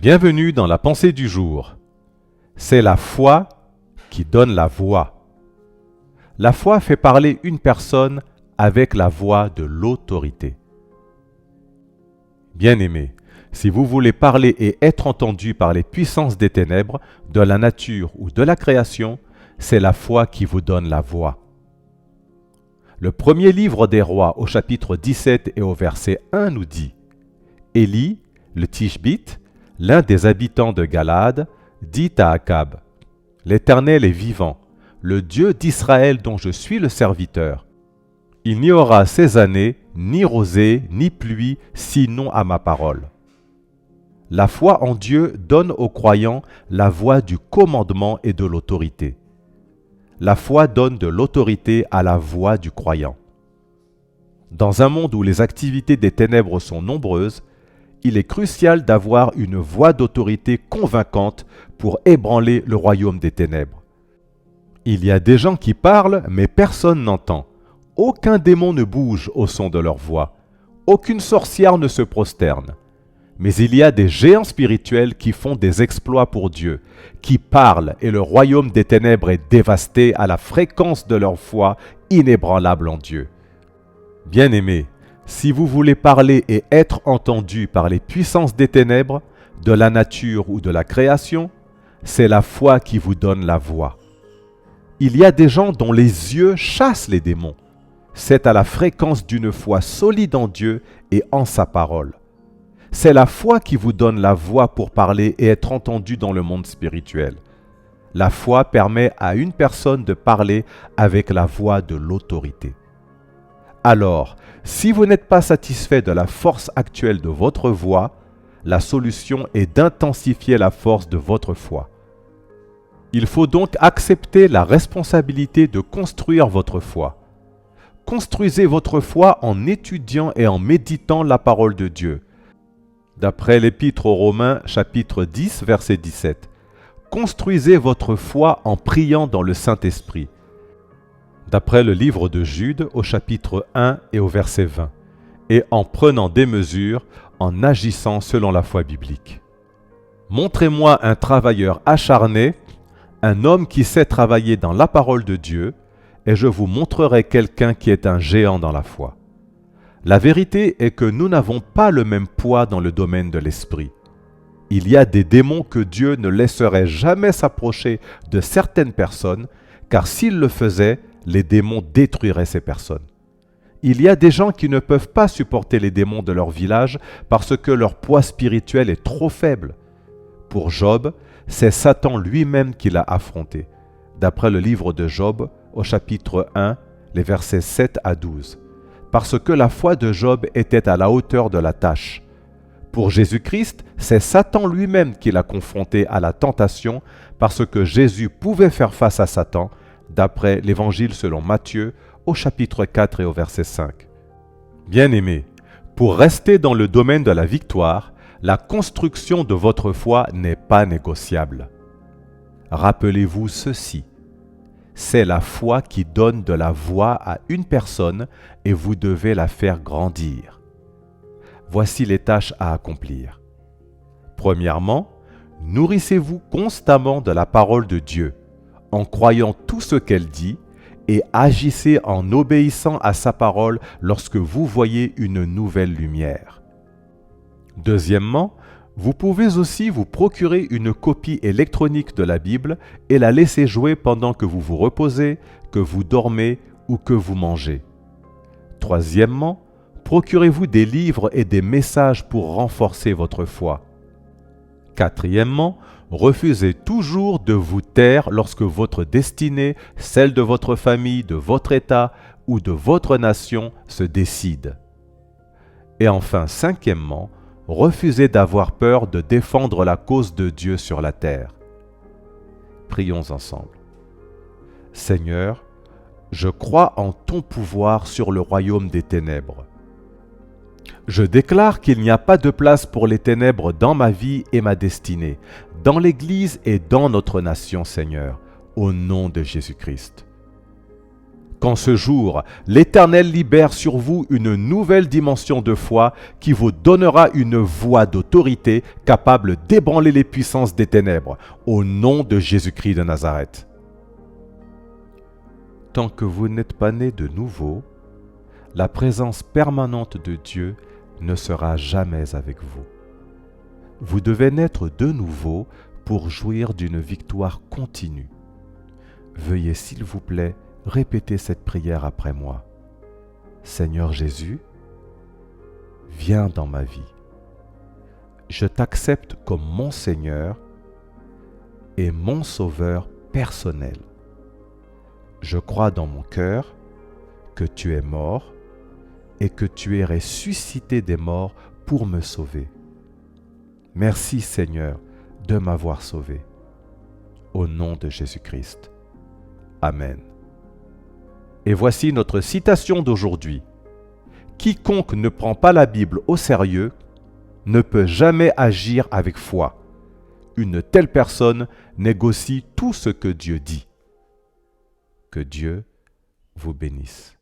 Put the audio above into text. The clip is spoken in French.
Bienvenue dans la pensée du jour. C'est la foi qui donne la voix. La foi fait parler une personne avec la voix de l'autorité. Bien-aimés, si vous voulez parler et être entendu par les puissances des ténèbres, de la nature ou de la création, c'est la foi qui vous donne la voix. Le premier livre des rois au chapitre 17 et au verset 1 nous dit « Élie, le Tishbite, l'un des habitants de Galaad, dit à Akab, « L'Éternel est vivant, le Dieu d'Israël dont je suis le serviteur. Il n'y aura ces années ni rosée ni pluie, sinon à ma parole. » La foi en Dieu donne aux croyants la voix du commandement et de l'autorité. La foi donne de l'autorité à la voix du croyant. Dans un monde où les activités des ténèbres sont nombreuses, il est crucial d'avoir une voix d'autorité convaincante pour ébranler le royaume des ténèbres. Il y a des gens qui parlent, mais personne n'entend. Aucun démon ne bouge au son de leur voix. Aucune sorcière ne se prosterne. Mais il y a des géants spirituels qui font des exploits pour Dieu, qui parlent et le royaume des ténèbres est dévasté à la fréquence de leur foi inébranlable en Dieu. Bien-aimés, si vous voulez parler et être entendu par les puissances des ténèbres, de la nature ou de la création, c'est la foi qui vous donne la voix. Il y a des gens dont les yeux chassent les démons. C'est à la fréquence d'une foi solide en Dieu et en sa parole. C'est la foi qui vous donne la voix pour parler et être entendu dans le monde spirituel. La foi permet à une personne de parler avec la voix de l'autorité. Alors, si vous n'êtes pas satisfait de la force actuelle de votre voix, la solution est d'intensifier la force de votre foi. Il faut donc accepter la responsabilité de construire votre foi. Construisez votre foi en étudiant et en méditant la parole de Dieu. D'après l'Épître aux Romains, chapitre 10, verset 17. Construisez votre foi en priant dans le Saint-Esprit. D'après le livre de Jude, au chapitre 1 et au verset 20. Et en prenant des mesures, en agissant selon la foi biblique. Montrez-moi un travailleur acharné, un homme qui sait travailler dans la parole de Dieu, et je vous montrerai quelqu'un qui est un géant dans la foi. La vérité est que nous n'avons pas le même poids dans le domaine de l'esprit. Il y a des démons que Dieu ne laisserait jamais s'approcher de certaines personnes, car s'il le faisait, les démons détruiraient ces personnes. Il y a des gens qui ne peuvent pas supporter les démons de leur village parce que leur poids spirituel est trop faible. Pour Job, c'est Satan lui-même qui l'a affronté. D'après le livre de Job, au chapitre 1, les versets 7 à 12. Parce que la foi de Job était à la hauteur de la tâche. Pour Jésus-Christ, c'est Satan lui-même qui l'a confronté à la tentation parce que Jésus pouvait faire face à Satan, d'après l'Évangile selon Matthieu, au chapitre 4 et au verset 5. Bien-aimés, pour rester dans le domaine de la victoire, la construction de votre foi n'est pas négociable. Rappelez-vous ceci. C'est la foi qui donne de la voix à une personne et vous devez la faire grandir. Voici les tâches à accomplir. Premièrement, nourrissez-vous constamment de la parole de Dieu, en croyant tout ce qu'elle dit, et agissez en obéissant à sa parole lorsque vous voyez une nouvelle lumière. Deuxièmement, vous pouvez aussi vous procurer une copie électronique de la Bible et la laisser jouer pendant que vous vous reposez, que vous dormez ou que vous mangez. Troisièmement, procurez-vous des livres et des messages pour renforcer votre foi. Quatrièmement, refusez toujours de vous taire lorsque votre destinée, celle de votre famille, de votre État ou de votre nation se décide. Et enfin, cinquièmement, refusez d'avoir peur de défendre la cause de Dieu sur la terre. Prions ensemble. Seigneur, je crois en ton pouvoir sur le royaume des ténèbres. Je déclare qu'il n'y a pas de place pour les ténèbres dans ma vie et ma destinée, dans l'Église et dans notre nation, Seigneur, au nom de Jésus-Christ. Qu'en ce jour, l'Éternel libère sur vous une nouvelle dimension de foi qui vous donnera une voix d'autorité capable d'ébranler les puissances des ténèbres, au nom de Jésus-Christ de Nazareth. Tant que vous n'êtes pas né de nouveau, la présence permanente de Dieu ne sera jamais avec vous. Vous devez naître de nouveau pour jouir d'une victoire continue. Veuillez s'il vous plaît répéter cette prière après moi. Seigneur Jésus, viens dans ma vie. Je t'accepte comme mon Seigneur et mon Sauveur personnel. Je crois dans mon cœur que tu es mort et que tu es ressuscité des morts pour me sauver. Merci Seigneur de m'avoir sauvé. Au nom de Jésus-Christ. Amen. Et voici notre citation d'aujourd'hui. Quiconque ne prend pas la Bible au sérieux ne peut jamais agir avec foi. Une telle personne négocie tout ce que Dieu dit. Que Dieu vous bénisse.